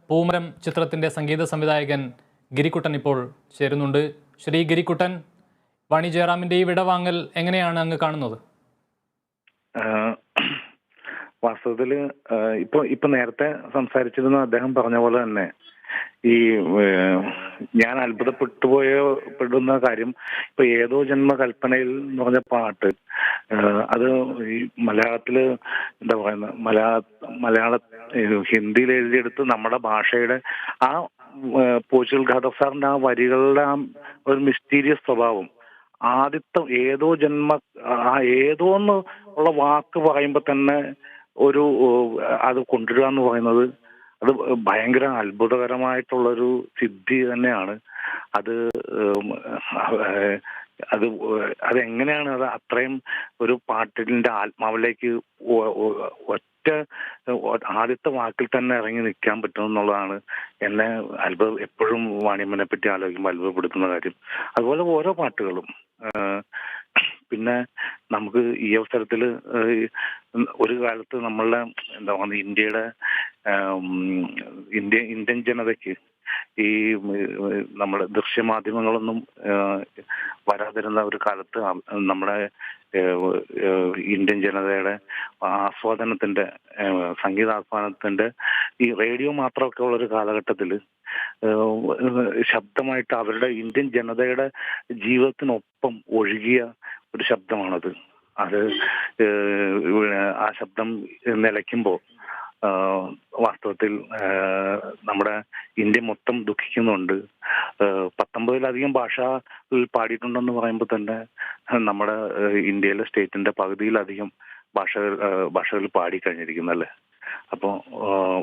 പൂമരം ചിത്രത്തിൻ്റെ സംഗീത സംവിധായകൻ ഗിരിക്കുട്ടൻ ഇപ്പോൾ ചേരുന്നുണ്ട്. ശ്രീ ഗിരിക്കുട്ടൻ, വാണി ജയറാമിൻ്റെ ഈ വിടവാങ്ങൽ എങ്ങനെയാണ് അങ്ങ് കാണുന്നത്? വാസ്തവത്തിൽ ഇപ്പൊ നേരത്തെ സംസാരിച്ചിരുന്ന അദ്ദേഹം പറഞ്ഞ പോലെ തന്നെ ഈ ഞാൻ പെടുന്ന കാര്യം, ഇപ്പൊ ഏതോ ജന്മകൽപ്പനയിൽ എന്ന് പറഞ്ഞ പാട്ട്, അത് ഈ മലയാളത്തില് എന്താ പറയുന്നത്, മലയാള ഹിന്ദിയിൽ എഴുതിയെടുത്ത് നമ്മുടെ ഭാഷയുടെ ആ പോർച്ചുഗൽ ഖാദർ സാറിന്റെ ആ വരികളുടെ ആ ഒരു മിസ്റ്റീരിയസ് സ്വഭാവം, ആദ്യത്തെ ഏതോ ഏതോന്ന് ഉള്ള വാക്ക് പറയുമ്പോ തന്നെ അത് കൊണ്ടുവരിക എന്ന് പറയുന്നത് അത് ഭയങ്കര അത്ഭുതകരമായിട്ടുള്ളൊരു സിദ്ധി തന്നെയാണ്. അതെങ്ങനെയാണ് അത് അത്രയും ഒരു പാട്ടിന്റെ ആത്മാവിലേക്ക് ആദ്യത്തെ വാക്കിൽ തന്നെ ഇറങ്ങി നിൽക്കാൻ പറ്റും എന്നുള്ളതാണ് എന്നെ എപ്പോഴും വാണിയമ്മനെ പറ്റി ആലോചിക്കുമ്പോൾ അത്ഭുതപ്പെടുത്തുന്ന കാര്യം. അതുപോലെ ഓരോ പാട്ടുകളും. പിന്നെ നമുക്ക് ഈ അവസരത്തിൽ ഒരു കാലത്ത് നമ്മളുടെ എന്താ പറയുക, ഇന്ത്യൻ ജനതയ്ക്ക് ഈ നമ്മുടെ ദൃശ്യമാധ്യമങ്ങളൊന്നും വരാതിരുന്ന ഒരു കാലത്ത് നമ്മുടെ ഇന്ത്യൻ ജനതയുടെ ആസ്വാദനത്തിന്റെ, സംഗീതാസ്വാദനത്തിന്റെ ഈ റേഡിയോ മാത്രമൊക്കെ ഉള്ള ഒരു കാലഘട്ടത്തിൽ ശബ്ദമായിട്ട് അവരുടെ ഇന്ത്യൻ ജനതയുടെ ജീവിതത്തിനൊപ്പം ഒഴുകിയ ഒരു ശബ്ദമാണത്. ആ ശബ്ദം നിലയ്ക്കുമ്പോൾ വാസ്തവത്തിൽ നമ്മുടെ ഇന്ത്യ മൊത്തം ദുഃഖിക്കുന്നുണ്ട്. 19ലധികം ഭാഷയിൽ പാടിയിട്ടുണ്ടെന്ന് പറയുമ്പോൾ തന്നെ നമ്മുടെ ഇന്ത്യയിലെ സ്റ്റേറ്റിന്റെ പകുതിയിലധികം ഭാഷകളിൽ പാടിക്കഴിഞ്ഞിരിക്കുന്നല്ലേ. അപ്പോൾ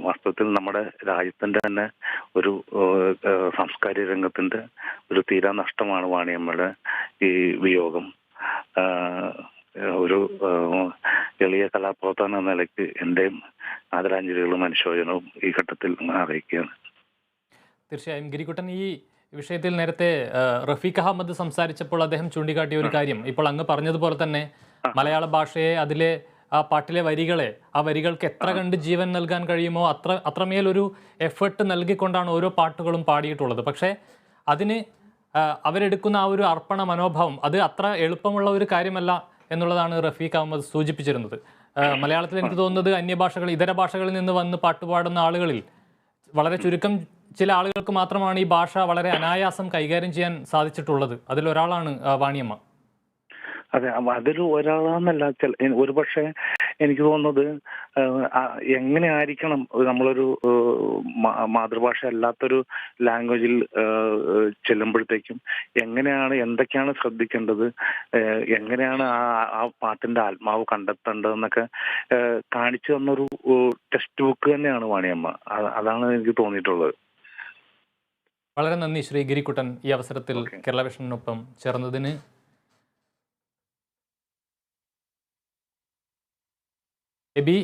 വാസ്തവത്തിൽ നമ്മുടെ രാജ്യത്തിന്റെ തന്നെ ഒരു സാംസ്കാരിക രംഗത്തിന്റെ ഒരു തീരാ നഷ്ടമാണ് വാണിയമ്മയുടെ ഈ വിയോഗം. ഒരു എളിയ കലാപ്രവർത്തകൻ എന്ന നിലയ്ക്ക് എന്റെയും ആദരാഞ്ജലികളും അനുശോചനവും ഈ ഘട്ടത്തിൽ അറിയിക്കുകയാണ്. തീർച്ചയായും ഗിരിക്കുട്ടൻ, ഈ വിഷയത്തിൽ നേരത്തെ റഫീഖ് അഹമ്മദ് സംസാരിച്ചപ്പോൾ അദ്ദേഹം ചൂണ്ടിക്കാട്ടിയ ഒരു കാര്യം, ഇപ്പോൾ അങ്ങ് പറഞ്ഞതുപോലെ തന്നെ മലയാള ഭാഷയെ, അതിലെ ആ പാട്ടിലെ വരികളെ, ആ വരികൾക്ക് എത്ര കണ്ട് ജീവൻ നൽകാൻ കഴിയുമോ അത്രമേലൊരു എഫേർട്ട് നൽകിക്കൊണ്ടാണ് ഓരോ പാട്ടുകളും പാടിയിട്ടുള്ളത്. പക്ഷേ അതിന് അവരെടുക്കുന്ന ആ ഒരു അർപ്പണ മനോഭാവം അത് അത്ര എളുപ്പമുള്ള ഒരു കാര്യമല്ല എന്നുള്ളതാണ് റഫീഖ് അഹമ്മദ് സൂചിപ്പിച്ചിരുന്നത്. മലയാളത്തിൽ എനിക്ക് തോന്നുന്നത് അന്യഭാഷകൾ, ഇതര ഭാഷകളിൽ നിന്ന് വന്ന് പാട്ടുപാടുന്ന ആളുകളിൽ വളരെ ചുരുക്കം ചില ആളുകൾക്ക് മാത്രമാണ് ഈ ഭാഷ വളരെ അനായാസം കൈകാര്യം ചെയ്യാൻ സാധിച്ചിട്ടുള്ളത്. അതിലൊരാളാണ് വാണിയമ്മ. അതെ, അതിൽ ഒരാളാന്നല്ല, ഒരുപക്ഷെ എനിക്ക് തോന്നുന്നത് എങ്ങനെ ആയിരിക്കണം നമ്മളൊരു മാതൃഭാഷ അല്ലാത്തൊരു ലാംഗ്വേജിൽ ചെല്ലുമ്പോഴത്തേക്കും എന്തൊക്കെയാണ് ശ്രദ്ധിക്കേണ്ടത്, എങ്ങനെയാണ് ആ പാട്ടിന്റെ ആത്മാവ് കണ്ടെത്തേണ്ടതെന്നൊക്കെ കാണിച്ചു തന്നൊരു ടെക്സ്റ്റ് ബുക്ക് തന്നെയാണ് വാണിയമ്മ. അതാണ് എനിക്ക് തോന്നിയിട്ടുള്ളത്. വളരെ നന്ദി ശ്രീ ഗിരിക്കുട്ടൻ, ഈ അവസരത്തിൽ കേരള വിഷനൊപ്പം ചേർന്നതിന്. എബി